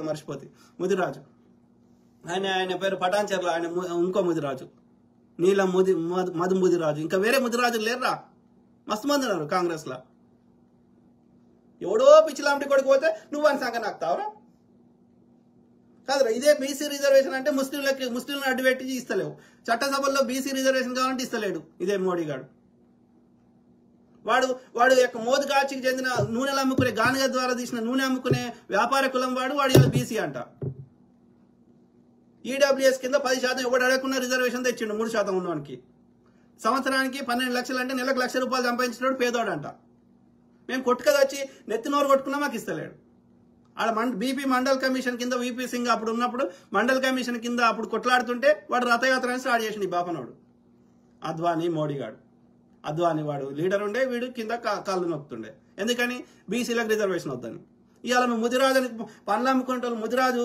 కాదు మర్చిపోతే, ముదిరాజు. ఆయన పేరు పటాన్చెర్ల, ఆయన ఇంకో ముదిరాజు, నీలం మధు ముదిరాజు. ఇంకా వేరే ముదిరాజులు లేరురా, మస్తు మంది ఉన్నారు కాంగ్రెస్లో. ఎవడో పిచ్చిలాంటి కొడుకు పోతే నువ్వు అని సంగ నాకుతావురా కాదురా. ఇదే బీసీ రిజర్వేషన్ అంటే ముస్లింలను అడ్డుపెట్టి ఇస్తలేవు. చట్టసభల్లో బీసీ రిజర్వేషన్ కావాలంటే ఇస్తలేడు ఇదే మోడీ గారు. వాడు యొక్క మోదీ కాచికి చెందిన నూనెలు అమ్ముకునే, గానుగ ద్వారా తీసిన నూనె అమ్ముకునే వ్యాపార కులం వాడు ఇలా బీసీ అంట. ఈడబ్ల్యూఎస్ కింద 10% ఎవడు అడగకుండా రిజర్వేషన్ తెచ్చిండు 3% ఉన్నవానికి. సంవత్సరానికి 12 లక్షలు అంటే నెలకు ₹1,00,000 సంపాదించినాడు పేదోడంట. మేము కొట్టుకది వచ్చి నెత్తినోరు కొట్టుకున్నా మాకు ఇస్తలేడు. ఆడ బీపీ మండల్ కమిషన్ కింద వీపీ సింగ్ అప్పుడు ఉన్నప్పుడు మండల్ కమిషన్ కింద అప్పుడు కొట్లాడుతుంటే వాడు రథయాత్ర స్టార్ట్ చేసిండు ఈ బాపనోడు. అద్వానీ మోడీ గాడు. అద్వానీ వాడు లీడర్ ఉండే, వీడు కింద కాళ్ళు నొక్కుతుండే. ఎందుకని? బీసీలకు రిజర్వేషన్ వద్దని. ఇవాళ ముదిరాజు పండ్లు అమ్ముకునే వాళ్ళు ముదిరాజు